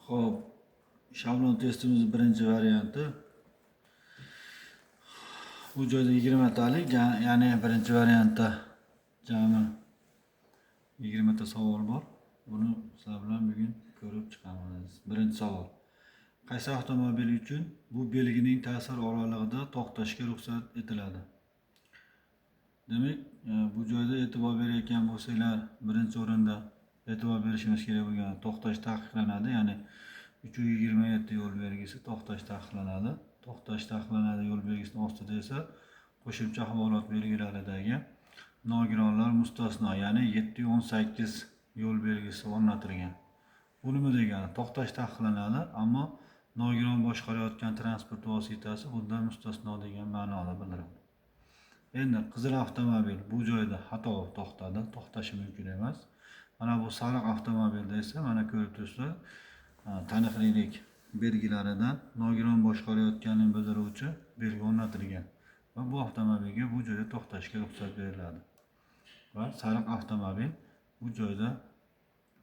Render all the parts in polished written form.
Xo'p, shablon testimizning birinchi varianti. Bu joyda 20 talik, ya'ni birinchi variantda jami 20 ta savol bor. Buni sizlar bilan bugun ko'rib chiqamiz. Birinchi savol. Qaysi avtomobil uchun bu belgining ta'sir oralig'ida to'xtashga ruxsat etiladi? Demak, bu joyda e'tibor berayotgan bo'lsanglar, birinchi o'rinda e'tibor berishimiz kerak bo'lgan to'xtash taqiqlanadi, ya'ni 327 yo'l belgisi to'xtash taqiqlanadi. To'xtash taqiqlanadi yo'l belgisining ostida esa qo'shimcha havolat belgilaridagi nogironlar mustasno, ya'ni 718 yo'l belgisi o'rnatilgan. Bu nima degani? To'xtash taqiqlanadi, ammo nogiron boshqarayotgan transport vositasi bundan mustasno degan ma'noni bildiradi. Endi qizil avtomobil bu joyda xato to'xtadi, to'xtashi mumkin emas. Mana bu sariq avtomobilda esa mana ko'rib turibsizlar, taniqlilik belgilaridan nogiron boshqarayotganini bildiruvchi belgi o'rnatilgan va bu avtomobilga bu joyda to'xtashga ruxsat beriladi. Va sariq avtomobil bu joyda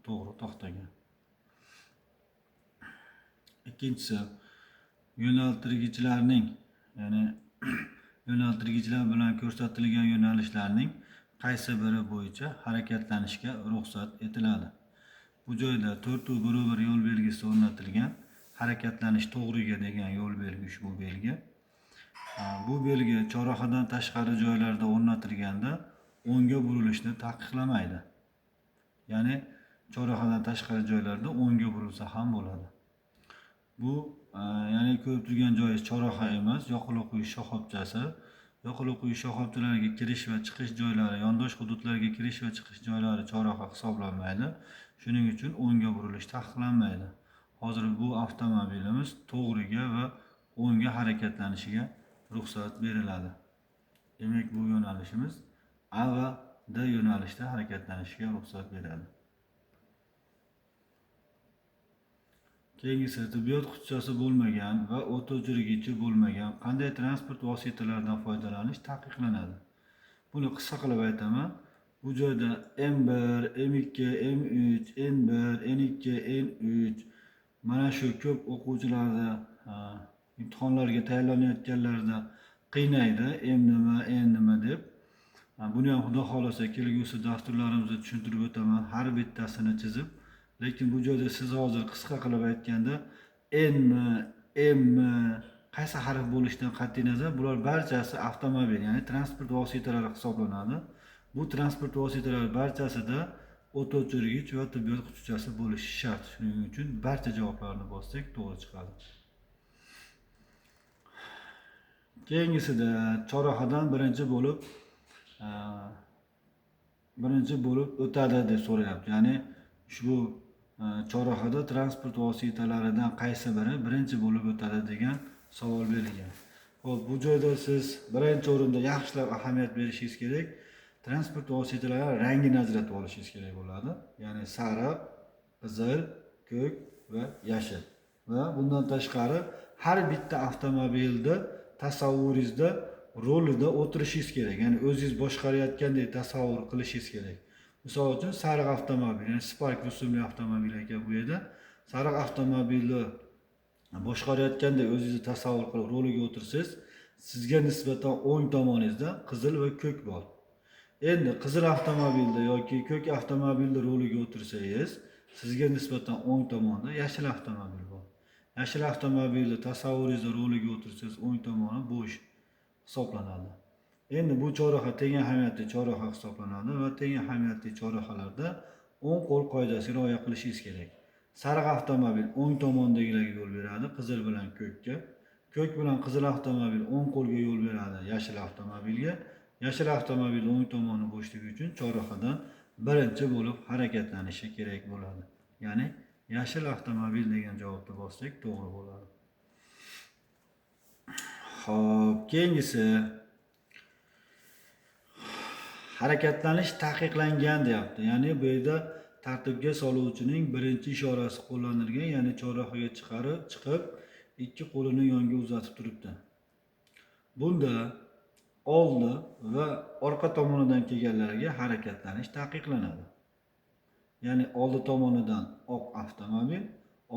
to'g'ri to'xtagan. Ikkinchisi, yo'naltirgichlarning, ya'ni yo'naltirgichlar bilan ko'rsatilgan yo'nalishlarning qaysi biri bo'yicha harakatlanishga ruxsat etiladi? Bu joyda 4-1 yo'l belgisi o'rnatilgan. Harakatlanish to'g'riga degan yo'l belgi ushbu belgi. Bu belgi chorrahadan tashqari joylarda o'rnatilganda o'ngga burilishni taqiqlamaydi. Ya'ni chorrahadan tashqari joylarda o'ngga burilsa ham bo'ladi. Bu ya'ni ko'rib turgan joyingiz chorraha emas, yoqilg'i quyish shoxobchasi. Yoqilg'i quyish shoxobchalariga kirish va chiqish joylari, yondosh hududlarga kirish va chiqish joylari chorraha hisoblanmaydi. Shuning uchun o'ngga burilish taqiqlanmaydi. Hozir bu avtomobilimiz to'g'riga va o'ngga harakatlanishiga ruxsat beriladi. Demak, bu yo'nalishimiz A va D yo'nalishda harakatlanishiga ruxsat beradi. Keyingisi, tibbiyot xususiyasi bo'lmagan va o't o'chirgichi bo'lmagan qanday transport vositalaridan foydalanish taqiqlanadi? Buni qisqa qilib aytaman. Bu joyda M1, M2, M3, N1, N2, N3 mana shu ko'p o'quvchilarda imtihonlarga tayyorlanayotganlarda qiynaydi, M nima, N nima deb. Buni ham xudo xolasa kelgusi dasturlarimizda tushuntirib o'taman, har bittasini chizib. Lekin bu joyda siz hozir qisqa qilib aytganda N mi, M mi, qaysi harf bo'lishidan qat'iy nazar bular barchasi avtomobil, ya'ni transport vositalari hisoblanadi. Bu transport vositalari barchasida o't o'chirgich va tibbiyot xususiyasi bo'lishi shart. Shuning uchun barcha javoblarni bossak to'g'ri chiqadi. Keyingisida chorrahadan birinchi bo'lib o'tadi deb so'rayapti. Ya'ni ushbu chorrahada transport vositalaridan qaysi biri birinchi bo'lib o'tadi degan savol berilgan. Xo'p, bu joyda siz birinchi o'rinda yaxshilab ahamiyat berishingiz kerak. Transport vositalari rangini ajratib olishingiz kerak bo'ladi. Ya'ni sariq, qizil, ko'k va yashil. Va bundan tashqari har bitta avtomobilda tasavvuringizda rolida o'tirishingiz kerak. Ya'ni o'zingiz boshqarayotgandek tasavvur qilishingiz kerak. Misol uchun sariq avtomobil, ya'ni Spark rusumli avtomobil ekan bu yerda. Sariq avtomobilni boshqarayotganda o'zingizni tasavvur qilib roliga o'tirsangiz, sizga nisbatan o'ng tomoningizda qizil va ko'k bor. Endi qizil avtomobilda yoki ko'k avtomobilda roliga o'tirsangiz, sizga nisbatan o'ng tomonda yashil avtomobil bor. Yashil avtomobilda tasavvuringizda roliga o'tirsangiz, o'ng tomoni bo'sh hisoblanadi. Endi bu chorraha teng ahamiyatli chorraha hisoblanadi va teng ahamiyatli chorrahalarda o'ng qo'l qoidasiga rioya qilishingiz kerak. Sariq avtomobil o'ng tomondagilarga yo'l beradi, qizil bilan ko'kka. Ko'k bilan qizil avtomobil o'ng qo'lga yo'l beradi, yashil avtomobilga. Yashil avtomobil o'ng tomoni bo'shligi uchun chorrahadan birinchi bo'lib harakatlanishi kerak bo'ladi. Ya'ni yashil avtomobil degan javobni bossak to'g'ri bo'ladi. Xo'p, keyingisi harakatlanish taqiqlangan deyapti. Ya'ni bu yerda tartibga soluvchining birinchi ishorasi qo'llanilgan, ya'ni chorrahaga chiqib ikki qo'lini yonga uzatib turibdi. Bunda oldi va orqa tomonidan kelganlarga harakatlanish taqiqlanadi. Ya'ni oldi tomonidan oq avtomobil,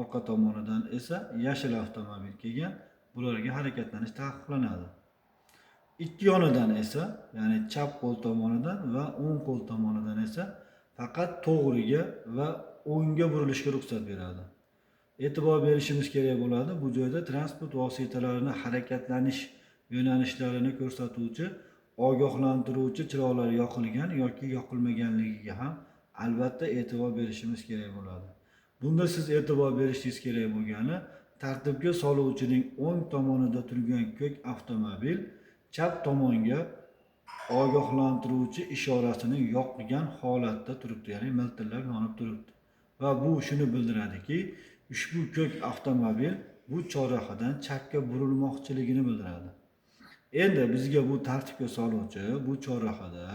orqa tomonidan esa yashil avtomobil kelgan. Bularga harakatlanish taqiqlanadi. Ikki yonidan esa, ya'ni chap qo'l tomonidan va o'ng qo'l tomonidan esa faqat to'g'riga va o'ngga burilishga ruxsat beradi. E'tibor berishimiz kerak bo'ladi. Bu joyda transport vositalarini harakatlanish yo'nalishlarini ko'rsatuvchi ogohlantiruvchi chiroqlar yoqilgan yoki yoqilmaganligiga ham albatta e'tibor berishimiz kerak bo'ladi. Bunda siz e'tibor berishingiz kerak bo'lgani, tartibga soluvchining o'ng tomonida turgan ko'k avtomobil chap tomonga ogohlantiruvchi ishorasini yoqgan holatda turibdi, ya'ni miltillab yonib turibdi. Va bu shuni bildiradiki, ushbu ko'k avtomobil bu chorrahadan chapga burilmoqchiligini bildiradi. Endi bizga bu tartibga soluvchi bu chorrahada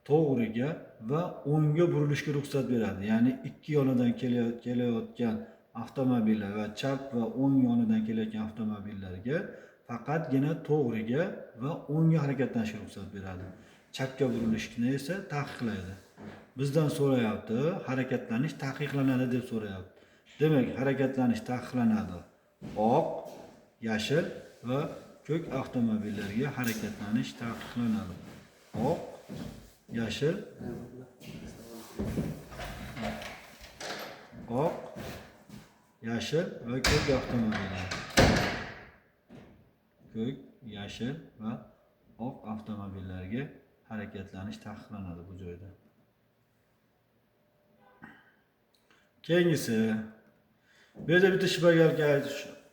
to'g'riga va o'ngga burilishga ruxsat beradi. Ya'ni ikki yonidan kelayotgan avtomobillar va chap va o'ng yonidan kelayotgan avtomobillarga faqatgina to'g'riga va o'ngga harakatlanishga ruxsat beradi. Chapga burilishni esa taqiqlaydi. Bizdan so'rayapti, harakatlanish taqiqlanadi deb so'rayapti. Demak, harakatlanish taqiqlanadi. Oq, yashil va ko'k avtomobillarga harakatlanish taqiqlanadi. Oq, yashil, oq, yashil va ko'k avtomobillar. Ko'k, yashil va oq avtomobillarga harakatlanish taqiqlanadi bu joyda. Keyingisi, bu yerda bitta shpagalka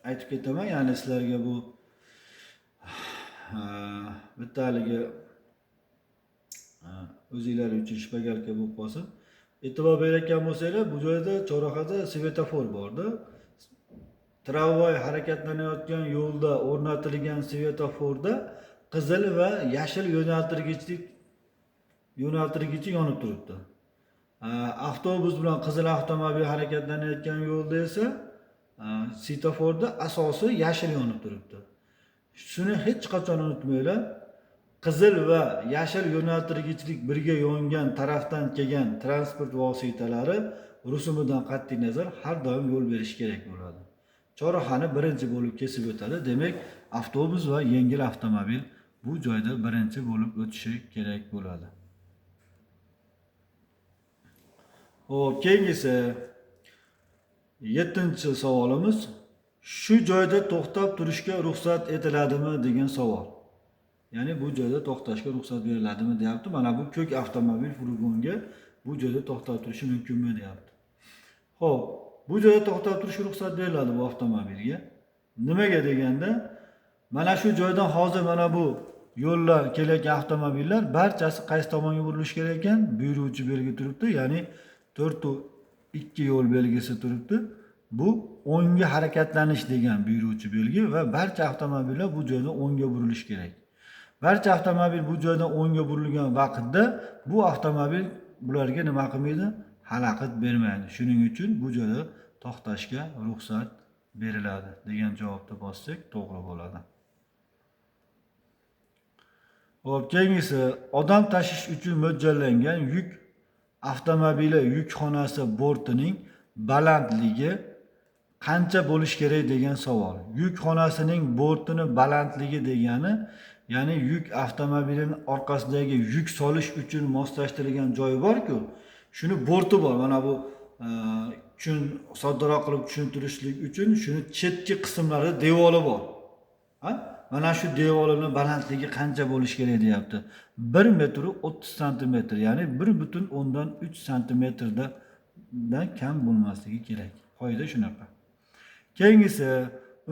aytib ketaman, ya'ni sizlarga bu bittaligi o'zinglar uchun shpagalka bo'lib qolsin. E'tibor berayotgan bo'lsanglar, bu joyda chorrahada svetofor borda. Tramvay harakatlanayotgan yo'lda o'rnatilgan svetoforda qizil va yashil yo'naltirgichi yonib turibdi. Avtobus bilan qizil avtomobil harakatlanayotgan yo'lda esa svetoforda asosi yashil yonib turibdi. Shuni hech qachon unutmanglar. Qizil va yashil yo'naltirgichlik birga yongan tarafdan kelgan transport vositalari rusumidan qat'iy nazar har doim yo'l berish kerak bo'ladi. Chorrahani birinchi bo'lib kesib o'tadi. Demak, avtobus va yengil avtomobil bu joyda birinchi bo'lib o'tishi kerak bo'ladi. Xo'p, keyingisi 7-savolimiz shu joyda to'xtab turishga ruxsat etiladimi degan savol. Ya'ni bu joyda to'xtashga ruxsat beriladimi deyapti. Mana bu ko'k avtomobil furgonga bu joyda to'xtab turishi mumkinmi deyapti. Xo'p, bu joyda to'xtab turishga ruxsat beriladi bu avtomobilga. Nimaga deganda, mana shu joydan hozir mana bu yo'llar kelayotgan avtomobillar barchasi qaysi tomonga burilishi kerak ekan? Buyuruvchi belgi turibdi, ya'ni 4-2 yo'l belgisi turibdi. Bu o'ngga harakatlanish degan buyuruvchi belgi va barcha avtomobillar bu joyda o'ngga burilishi kerak. Barcha avtomobil bu joydan o'ngga burilgan vaqtda bu avtomobil bularga nima qilmaydi? Xalaqit bermaydi. Shuning uchun bu joyda to'xtashga ruxsat beriladi degan javobni bossak to'g'ri bo'ladi. Xo'p, keyingisi odam tashish uchun mo'ljallangan yuk avtomobili yukxonasi bortining balandligi qancha bo'lishi kerak degan savol. Yukxonasining bortini balandligi degani, ya'ni yuk avtomobilining orqasidagi yuk solish uchun moslashtirilgan joyi bor-ku, shuni borti bor. Mana bu soddaroq qilib tushuntirishlik uchun shuni chetki qismlarida devori bor. Mana shu devorining balandligi qancha bo'lishi kerak deyapti. 1 metr 30 sm, ya'ni 1,3 sm dan kam bo'lmasligi kerak. Qoida shunaqa. Keyingisi,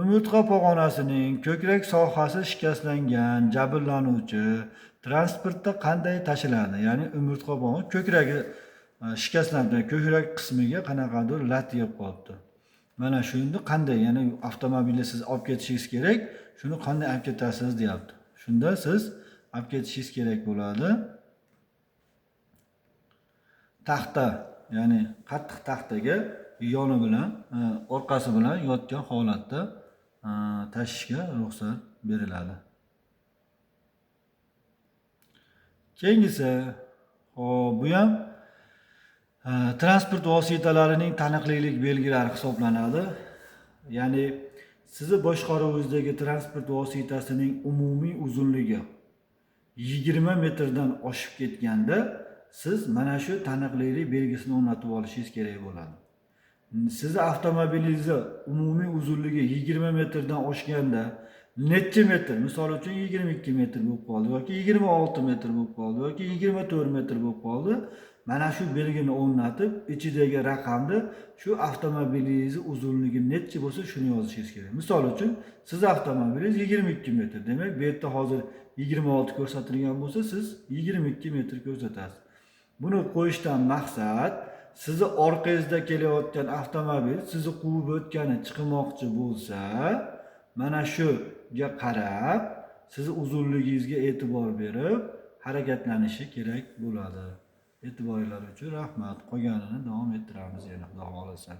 umurtqa pog'onasining ko'krak sohasi shikastlangan jabrlanuvchi transportda qanday tashiladi? Ya'ni umurtqa pog'on ko'kragi shikastlangan, ko'krak qismiga qanaqadir lat yeb qolibdi. Mana shunda qanday, ya'ni avtomobilni siz olib ketishingiz kerak, shuni qanday olib ketasiz deyapti. Shunda siz olib ketishingiz kerak bo'ladi. Taxta, ya'ni qattiq taxtaga yoni bilan, orqasi bilan yotgan holatda tashishga ruxsat beriladi. Keyingisi, bu ham Transport vositalarining taniqlilik belgilari hisoblanadi. Ya'ni sizni boshqaruvingizdagi transport vositasining umumiy uzunligi 20 metrdan oshib ketganda siz mana shu taniqlilik belgisini o'rnatib olishingiz kerak bo'ladi. Sizni avtomobilingizni umumiy uzunligi 20 metrdan oshganda necha metr, misol uchun 22 metr bo'lib qoldi yoki 26 metr bo'lib qoldi yoki 24 metr bo'lib qoldi, mana shu belgini o'rnatib, ichidagi raqamni shu avtomobilingizni uzunligi necha bo'lsa shuni yozishingiz kerak. Misol uchun siz avtomobilingiz 22 metr, demak bu yerda hozir 26 ko'rsatilgan bo'lsa, siz 22 metr ko'rsatasiz. Buni qo'yishdan maqsad sizni orqangizda kelayotgan avtomobil sizni quvib o'tgani chiqmoqchi bo'lsa, mana shuga qarab sizni uzunligingizga e'tibor berib harakatlanishi kerak bo'ladi. E'tiboringiz uchun rahmat. Qolganini davom ettiramiz yana, xudo xolasa.